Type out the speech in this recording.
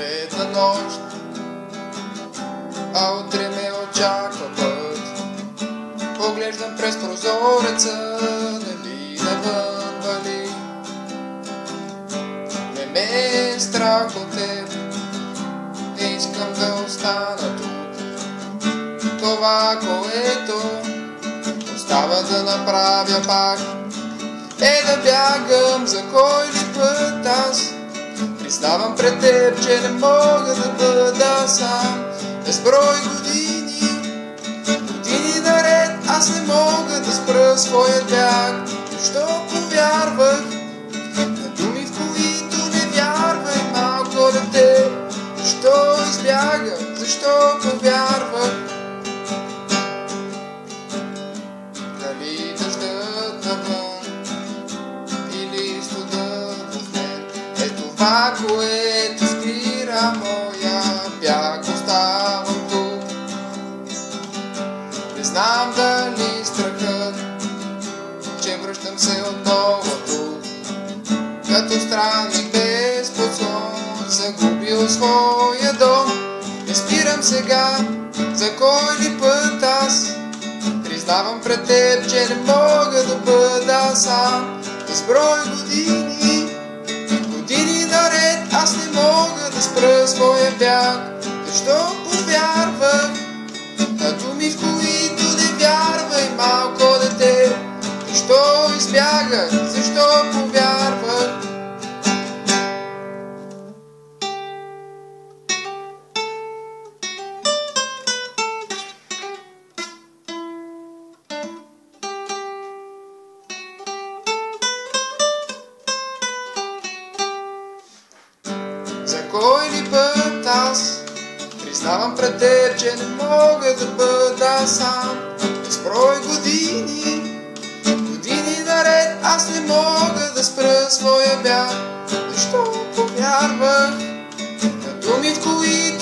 светла нощ, а утре ме очаква път. Поглеждам през прозореца, нали навън вали. Не ме е страх от теб, не искам да остана тук. Това, което остава да направя пак, е да бягам за кой ли път аз. Признавам пред теб, че не мога да бъда сам. Безброй години, години наред, аз не мога да спра своя бяг. Защо повярвах на думи, в които не вярвай, малко дете? Защо избягах, защо повярвах? Дали дъждът навън или студът в мен е това, което спира моя бяг? Оставам тук, не знам дали страхът, че връщам се отново тук, като странник без подслон, загубил своя дом. Не спирам сега, за кой ли път аз. Признавам пред теб, че не мога да бъда сам. Безброй години, години наред, аз не мога да спра своя бяг. Защо повярвах на думи, в които не вярвай, малко дете? Защо избягах, защо повярвах? За кой ли път аз признавам пред теб, че не мога да бъда сам. Безброй години, години наред, аз не мога да спра своя бяг. Защо повярвах на думи, в които